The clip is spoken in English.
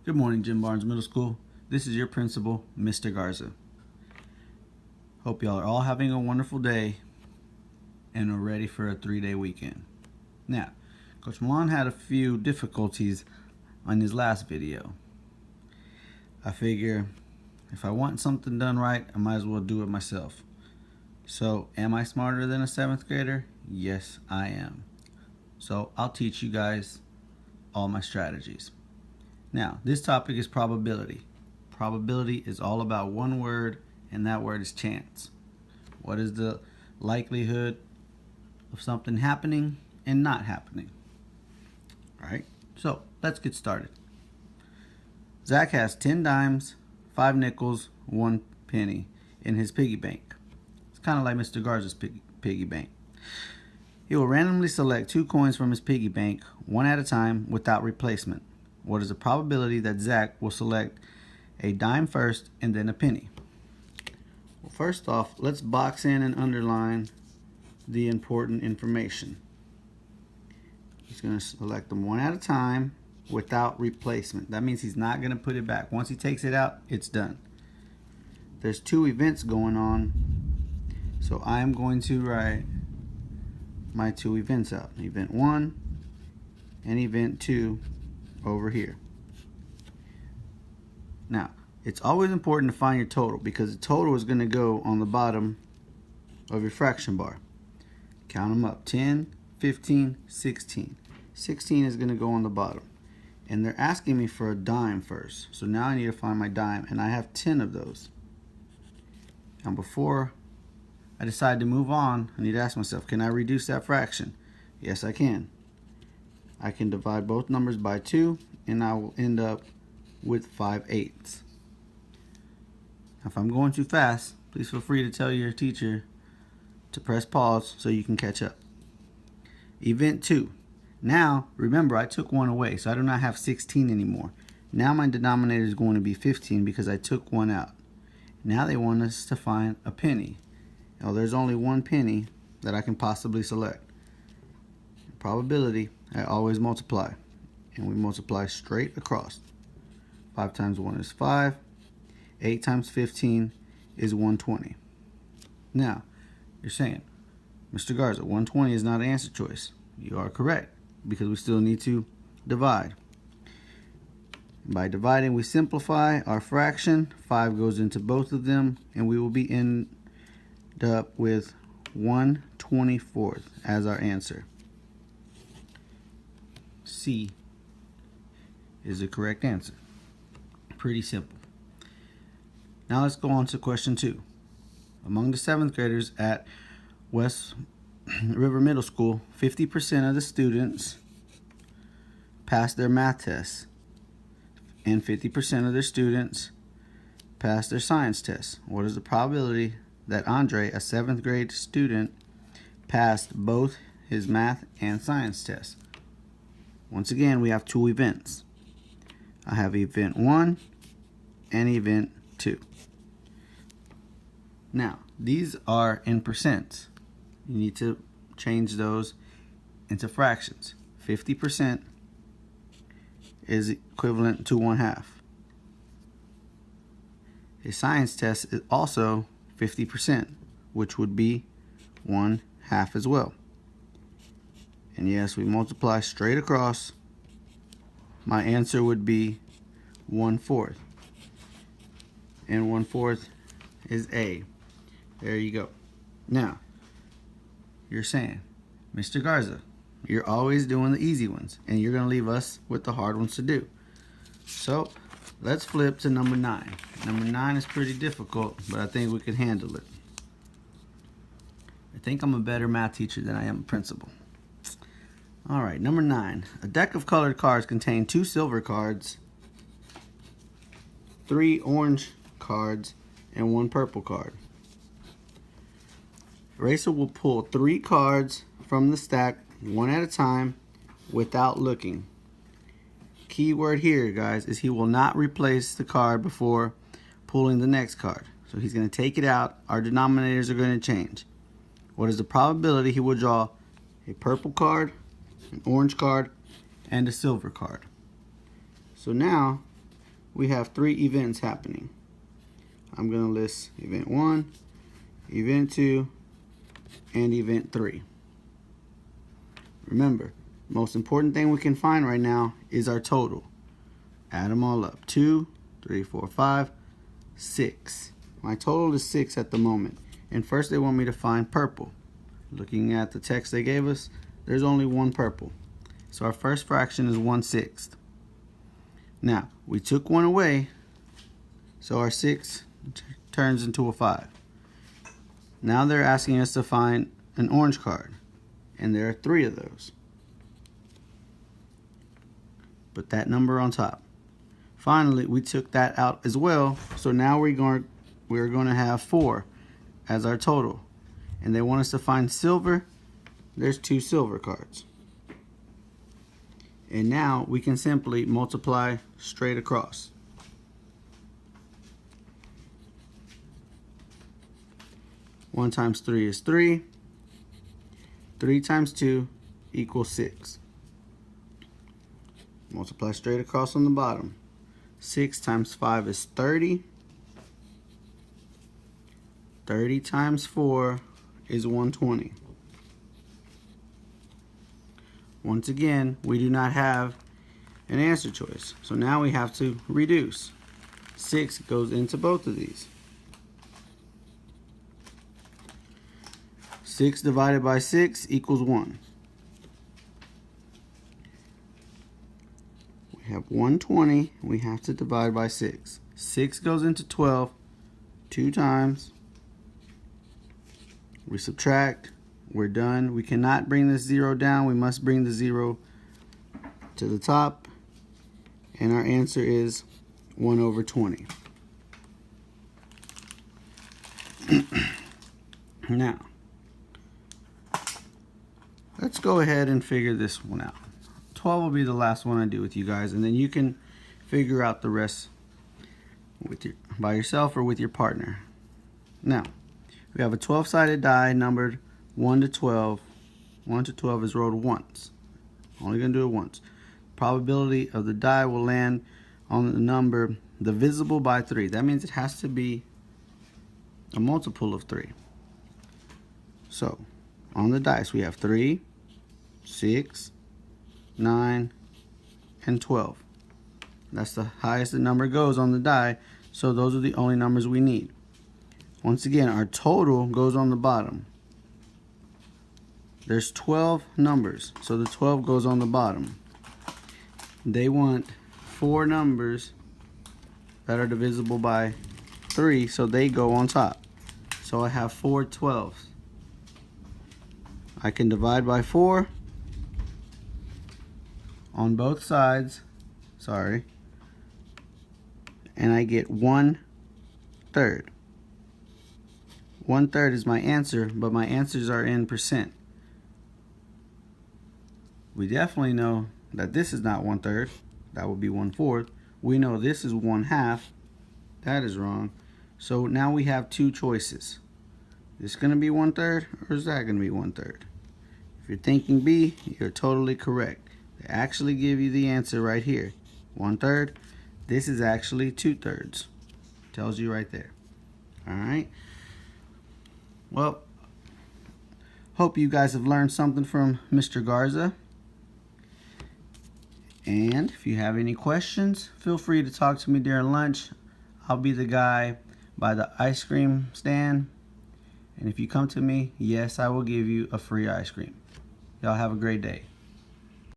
Good morning, Jim Barnes Middle School. This is your principal, Mr. Garza. Hope y'all are all having a wonderful day and are ready for a 3-day weekend. Now, Coach Milan had a few difficulties on his last video. I figure if I want something done right, I might as well do it myself. So, am I smarter than a 7th grader? Yes, I am. So, I'll teach you guys all my strategies. Now, this topic is probability. Probability is all about one word, and that word is chance. What is the likelihood of something happening and not happening? All right, so let's get started. Zach has 10 dimes, 5 nickels, 1 penny in his piggy bank. It's kind of like Mr. Garza's piggy bank. He will randomly select 2 coins from his piggy bank, one at a time, without replacement. What is the probability that Zach will select a dime first and then a penny? Well, first off, let's box in and underline the important information. He's going to select them one at a time without replacement. That means he's not going to put it back. Once he takes it out, it's done. There's 2 events going on, so I'm going to write my 2 events out. Event 1 and event 2 over here. Now, it's always important to find your total because the total is going to go on the bottom of your fraction bar. Count them up. 10, 15, 16. 16 is going to go on the bottom. And they're asking me for a dime first. So now I need to find my dime, and I have 10 of those. Now before I decide to move on, I need to ask myself, can I reduce that fraction? Yes, I can. I can divide both numbers by 2, and I will end up with 5/8. If I'm going too fast, please feel free to tell your teacher to press pause so you can catch up. Event 2. Now, remember, I took 1 away, so I do not have 16 anymore. Now my denominator is going to be 15 because I took 1 out. Now they want us to find a penny. Now, there's only 1 penny that I can possibly select. Probability, I always multiply, and we multiply straight across. 5 times 1 is 5. 8 times 15 is 120. Now, you're saying, Mr. Garza, 120 is not an answer choice. You are correct, because we still need to divide. By dividing, we simplify our fraction. 5 goes into both of them, and we will end up with 1/24 as our answer. C is the correct answer. Pretty simple. Now let's go on to question 2. Among the 7th graders at West River Middle School, 50% of the students passed their math tests, and 50% of their students passed their science tests. What is the probability that Andre, a 7th grade student, passed both his math and science tests? Once again, we have 2 events. I have event 1 and event 2. Now, these are in percents. You need to change those into fractions. 50% is equivalent to 1/2. A science test is also 50%, which would be 1/2 as well. And yes, we multiply straight across. My answer would be 1/4. And 1/4 is A. There you go. Now, you're saying, Mr. Garza, you're always doing the easy ones, and you're going to leave us with the hard ones to do. So, let's flip to number 9. Number 9 is pretty difficult, but I think we can handle it. I think I'm a better math teacher than I am a principal. All right, number 9. A deck of colored cards contain 2 silver cards, 3 orange cards, and 1 purple card. Racer will pull 3 cards from the stack one at a time without looking. Key word here, guys, is he will not replace the card before pulling the next card. So he's going to take it out. Our denominators are going to change. What is the probability he will draw a purple card, an orange card, and a silver card? So now we have 3 events happening. I'm going to list event 1, event 2, and event 3. Remember, most important thing we can find right now is our total. Add them all up. 2, 3, 4, 5, 6. My total is 6 at the moment. And first they want me to find purple. Looking at the text they gave us, there's only one purple. So our first fraction is 1/6. Now, we took one away, so our 6 turns into a 5. Now they're asking us to find an orange card, and there are 3 of those. Put that number on top. Finally, we took that out as well, so now we're going to have 4 as our total. And they want us to find silver. There's 2 silver cards. And now we can simply multiply straight across. One times 3 is 3. 3 times 2 equals 6. Multiply straight across on the bottom. 6 times 5 is 30. 30 times 4 is 120. Once again, we do not have an answer choice. So now we have to reduce. 6 goes into both of these. 6 divided by 6 equals 1. We have 120. We have to divide by 6. 6 goes into 12 2 times. We subtract. We're done. We cannot bring this 0 down. We must bring the 0 to the top. And our answer is 1/20. Now, let's go ahead and figure this one out. 12 will be the last one I do with you guys, and then you can figure out the rest by yourself or with your partner. Now, we have a 12-sided die numbered 1 to 12. 1 to 12 is rolled once. Only going to do it once. Probability of the die will land on the number divisible by 3. That means it has to be a multiple of 3. So, on the dice we have 3, 6, 9, and 12. That's the highest the number goes on the die, so those are the only numbers we need. Once again, our total goes on the bottom. There's 12 numbers, so the 12 goes on the bottom. They want 4 numbers that are divisible by 3, so they go on top. So I have 4 12s. I can divide by 4 on both sides, and I get 1/3. 1/3 is my answer, but my answers are in percent. We definitely know that this is not 1/3. That would be 1/4. We know this is 1/2. That is wrong. So now we have 2 choices. Is this going to be 1/3 or is that going to be 1/3? If you're thinking B, you're totally correct. They actually give you the answer right here. 1/3. This is actually 2/3. Tells you right there. Alright. Well, hope you guys have learned something from Mr. Garza. And if you have any questions, feel free to talk to me during lunch. I'll be the guy by the ice cream stand. And if you come to me, yes, I will give you a free ice cream. Y'all have a great day.